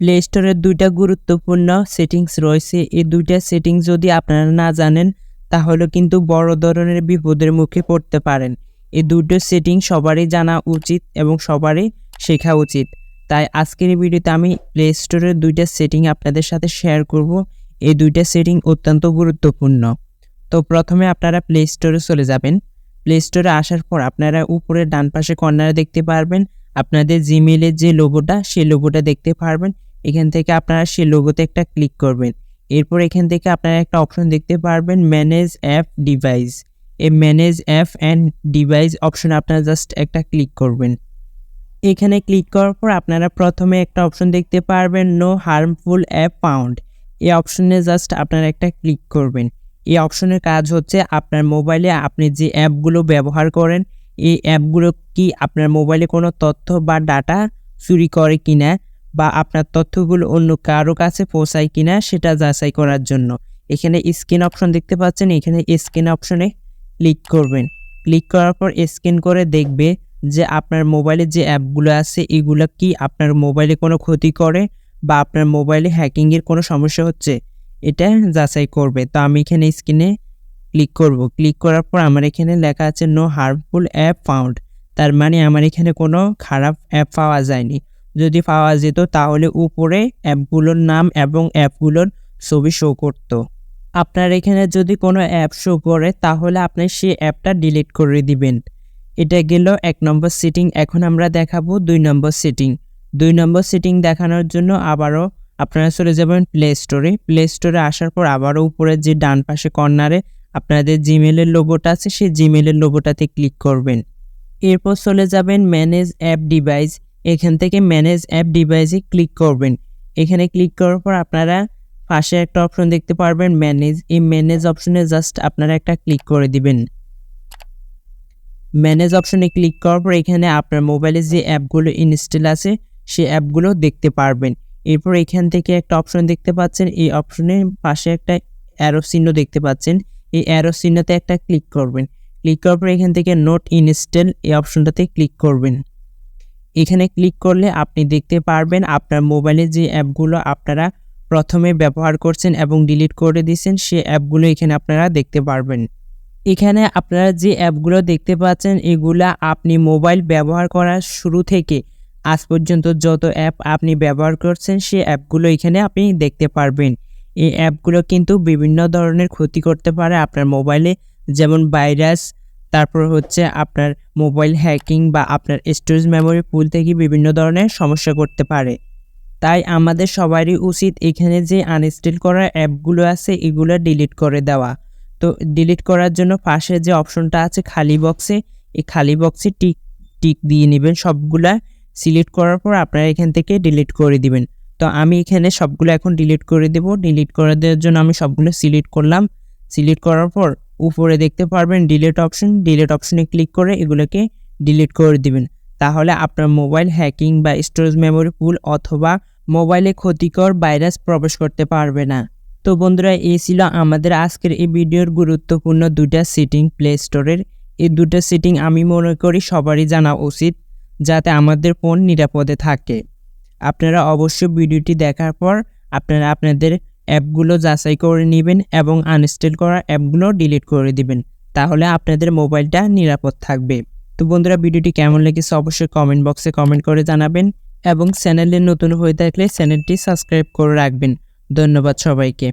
Play স্টোরের দুইটা গুরুত্বপূর্ণ সেটিংস রয়েছে। এই দুইটা সেটিংস যদি আপনারা না জানেন তাহলে কিন্তু বড় ধরনের বিপদের মুখে পড়তে পারেন। এই দুটো সেটিং সবারই জানা উচিত এবং সবারই শেখা উচিত। তাই আজকের এই ভিডিওতে আমি প্লে স্টোরের দুইটা সেটিং আপনাদের সাথে শেয়ার করব। এই দুইটা সেটিং অত্যন্ত গুরুত্বপূর্ণ। তো প্রথমে আপনারা প্লে স্টোরে চলে যাবেন। প্লে স্টোরে আসার পর আপনারা উপরে ডান পাশে কর্নারে দেখতে পারবেন আপনাদের জিমেইলের যে লোগোটা, সেই লোগোটা দেখতে পারবেন। এখান থেকে আপনারা সেই লোগোতে একটা ক্লিক করবেন। এরপর এখান থেকে আপনারা একটা অপশন দেখতে পারবেন ম্যানেজ অ্যাপ ডিভাইস। এই ম্যানেজ অ্যাপ অ্যান্ড ডিভাইস অপশনে আপনারা জাস্ট একটা ক্লিক করবেন। এখানে ক্লিক করার পর আপনারা প্রথমে একটা অপশন দেখতে পারবেন নো হার্মফুল অ্যাপ ফাউন্ড। এই অপশনে জাস্ট আপনারা একটা ক্লিক করবেন। এই অপশনের কাজ হচ্ছে আপনার মোবাইলে আপনি যে অ্যাপগুলো ব্যবহার করেন এই অ্যাপগুলো কি আপনার মোবাইলে কোনো তথ্য বা ডাটা চুরি করে কিনা বা আপনার তথ্যগুলো অন্য কারো কাছে পৌঁছায় কিনা সেটা যাচাই করার জন্য। এখানে স্ক্যান অপশন দেখতে পাচ্ছেন, এখানে স্ক্যান অপশনে ক্লিক করবেন। ক্লিক করার পর স্ক্যান করে দেখবে যে আপনার মোবাইলে যে অ্যাপগুলো আছে এগুলো কি আপনার মোবাইলে কোনো ক্ষতি করে বা আপনার মোবাইলে হ্যাকিংয়ের কোনো সমস্যা হচ্ছে এটা যাচাই করবে। তো আমি এখানে স্ক্রিনে ক্লিক করব। ক্লিক করার পর আমার এখানে লেখা আছে নো হার্মফুল অ্যাপ ফাউন্ড। তার মানে আমার এখানে কোনো খারাপ অ্যাপ পাওয়া যায়নি। যদি পাওয়া যেত তাহলে উপরে অ্যাপগুলোর নাম এবং অ্যাপগুলোর ছবি শো করতো। আপনার এখানে যদি কোনো অ্যাপ শো করে তাহলে আপনি সেই অ্যাপটা ডিলিট করে দিবেন। এটা গেল 1 নম্বর সেটিং। এখন আমরা দেখাবো 2 নম্বর সেটিং। 2 নম্বর সেটিং দেখানোর জন্য আবারও আপনারা চলে যাবেন প্লে স্টোরে। প্লে স্টোরে আসার পর আবারও উপরে যে ডান পাশে কর্নারে আপনাদের জিমেইলের লোগোটা আছে সেই জিমেইলের লোগোটাতে ক্লিক করবেন। এরপর চলে যাবেন ম্যানেজ অ্যাপ ডিভাইস। এখান থেকে ম্যানেজ অ্যাপ ডিভাইসে ক্লিক করবেন। এখানে ক্লিক করার পর আপনারা পাশে একটা অপশন দেখতে পারবেন ম্যানেজ। এই ম্যানেজ অপশনে জাস্ট আপনারা একটা ক্লিক করে দিবেন। ম্যানেজ অপশনে ক্লিক করার পর এখানে আপনার মোবাইলে যে অ্যাপগুলো ইনস্টল আছে সেই অ্যাপগুলো দেখতে পারবেন। এরপর এখান থেকে একটা অপশন দেখতে পাচ্ছেন, এই অপশনের পাশে একটা অ্যারো চিহ্ন দেখতে পাচ্ছেন, এই অ্যারো চিহ্নতে একটা ক্লিক করবেন। ক্লিক করার পর এখান থেকে নোট ইনস্টল এই অপশনটাতে ক্লিক করবেন। এখানে ক্লিক করলে আপনি দেখতে পারবেন আপনার মোবাইলে যে অ্যাপগুলো আপনারা প্রথমে ব্যবহার করছেন এবং ডিলিট করে দিয়েছেন সেই অ্যাপগুলো এখানে আপনারা দেখতে পারবেন। এখানে আপনারা যে অ্যাপগুলো দেখতে পাচ্ছেন এগুলা আপনি মোবাইল ব্যবহার করার শুরু থেকে আজ পর্যন্ত যত অ্যাপ আপনি ব্যবহার করছেন সেই অ্যাপগুলো এখানে আপনি দেখতে পারবেন। এই অ্যাপগুলো কিন্তু বিভিন্ন ধরনের ক্ষতি করতে পারে আপনার মোবাইলে, যেমন ভাইরাস, তারপর হচ্ছে আপনার মোবাইল হ্যাকিং বা আপনার স্টোরেজ মেমোরি ফুল থেকে বিভিন্ন ধরনের সমস্যা করতে পারে। তাই আমাদের সবারই উচিত এখানে যে আনইনস্টল করা অ্যাপগুলো আছে এগুলো ডিলিট করে দেওয়া। তো ডিলিট করার জন্য পাশে যে অপশনটা আছে খালি বক্সে, এই খালি বক্সে টিক দিয়ে নেবেন। সবগুলা সিলেক্ট করার পর আপনারা এখান থেকে ডিলিট করে দিবেন। তো আমি এখানে সবগুলো এখন ডিলিট করে দেব। ডিলিট করে দেওয়ার জন্য আমি সবগুলো সিলেক্ট করলাম। সিলেক্ট করার পর উপরে দেখতে পারবেন ডিলিট অপশন। ডিলিট অপশনে ক্লিক করে এগুলোকে ডিলিট করে দিবেন। তাহলে আপনার মোবাইল হ্যাকিং বা স্টোরেজ মেমোরি ফুল অথবা মোবাইলে ক্ষতিকর ভাইরাস প্রবেশ করতে পারবে না। তো বন্ধুরা, এই ছিল আমাদের আজকের এই ভিডিওর গুরুত্বপূর্ণ দুটা সেটিং প্লে স্টোরের। এই দুটো সেটিং আমি মনে করি সবারই জানা উচিত যাতে আমাদের ফোন নিরাপদে থাকে। আপনারা অবশ্যই ভিডিওটি দেখার পর আপনারা আপনাদের অ্যাপগুলো যাচাই করে নেবেন এবং আনইনস্টল করা অ্যাপগুলো ডিলিট করে দিবেন। তাহলে আপনাদের মোবাইলটা নিরাপদ থাকবে। তো বন্ধুরা, ভিডিওটি কেমন লেগেছে অবশ্যই কমেন্ট বক্সে কমেন্ট করে জানাবেন এবং চ্যানেলে নতুন হয়ে থাকলে চ্যানেলটি সাবস্ক্রাইব করে রাখবেন। ধন্যবাদ সবাইকে।